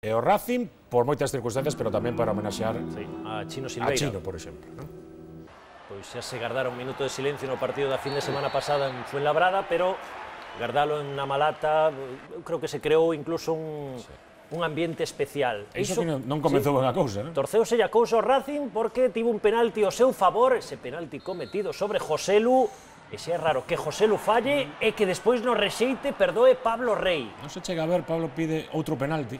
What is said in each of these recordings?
E o Racing, por moitas circunstancias, pero tamén para homenaxear a Chino Silveira. A Chino, por exemplo. Pois xa se gardara un minuto de silencio no partido da fin de semana pasada en Fuenlabrada, pero gardalo en Namalata, eu creo que se creou incluso un ambiente especial. Iso que non comezou ben a cousa, non? Torceuse a cousa ao Racing porque tivo un penalti ao seu favor, ese penalti cometido sobre Joselu, e xe é raro que Joselu falle e que despois no rexeite perdoe Pablo Rey. Non se chega a ver, Pablo pide outro penalti.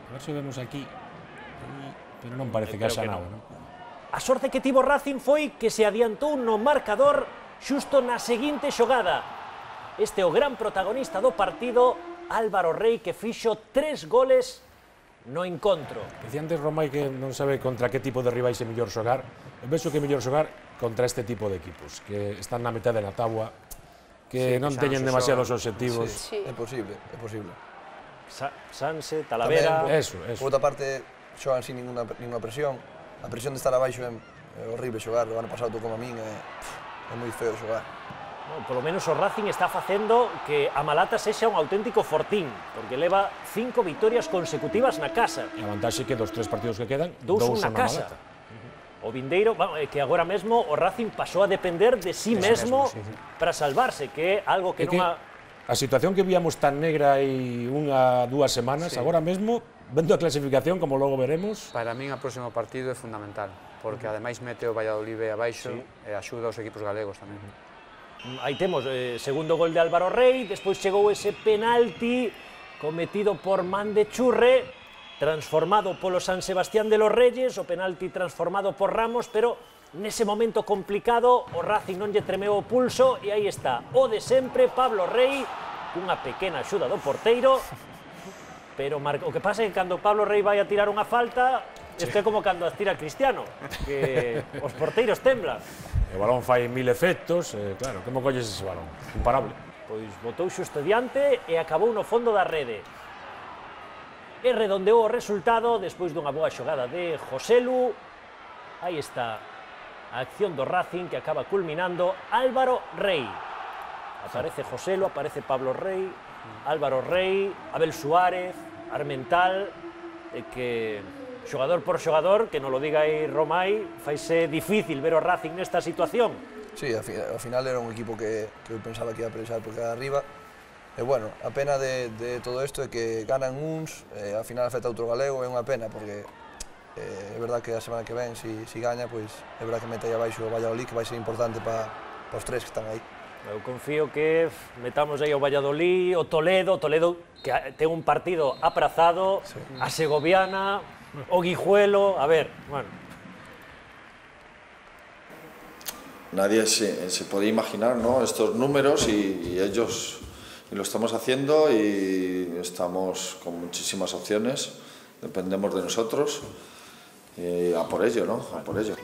A ver se vemos aquí, pero non parece que haxa nada, non? A sorte que tivo Racing foi que se adiantou no marcador xusto na seguinte xogada. Este é o gran protagonista do partido, Álvaro Rey, que fixo 3 goles no encontro. Dicía antes Romai que non sabe contra que tipo de rivais é mellor xogar. Eu penso que é mellor xogar contra este tipo de equipos, que están na metade da táboa, que non teñen demasiados obxectivos. Sí, é posible, é posible. Sanse, Talavera... Eso. Por outra parte, xogan sin ninguna presión. A presión de estar abaixo é horrible xogar. O ano pasado tocou a min, é moi feo xogar. Polo menos o Racing está facendo que a Malata sexa un auténtico fortín, porque leva 5 vitorias consecutivas na casa. E a vantaxe que dos 3 partidos que quedan, 2 na casa. O vindeiro, que agora mesmo o Racing pasou a depender de sí mesmo para salvarse, que é algo que non ha... A situación que víamos tan negra hai 1 a 2 semanas, agora mesmo, vendo a clasificación, como logo veremos... Para min, o próximo partido é fundamental, porque ademais mete o Valladolid abaixo e axuda aos equipos galegos tamén. Aí temos segundo gol de Álvaro Rey, despois chegou ese penalti cometido por Man de Churre, transformado polo San Sebastián de los Reyes, o penalti transformado por Ramos, pero nese momento complicado o Racing non lle tremeu o pulso e aí está, o de sempre, Pablo Rey, cunha pequena axuda do porteiro, pero o que pasa é que cando Pablo Rey vai a tirar unha falta, isto é como cando as tira Cristiano, que os porteiros temblan. O balón fai 1000 efectos, claro, como colles ese balón? Imparable. Pois botou xusto diante e acabou no fondo da rede. E redondeou o resultado despois dunha boa xogada de Joselu. Aí está a acción do Racing que acaba culminando Álvaro Rey. Aparece Joselu, aparece Pablo Rey, Álvaro Rey, Abel Suárez, Armental, que xogador por xogador, que non lo diga aí Romai, faise difícil ver o Racing nesta situación. Sí, ao final era un equipo que eu pensaba que ia pelexar por cada arriba. E bueno, a pena de todo isto é que ganan uns, ao final afecta outro galego, é unha pena, porque é verdad que a semana que ven, si gaña, pois é verdad que mete aí abaixo o Valladolid, que vai ser importante para os 3 que están aí. Eu confío que metamos aí o Valladolid, o Toledo que ten un partido aprazado, a Segoviana, o Guijuelo, a ver, bueno. Nadie se podía imaginar, ¿no?, estos números y ellos lo estamos haciendo y estamos con muchísimas opciones, dependemos de nosotros y a por ello, ¿no?, a por ello.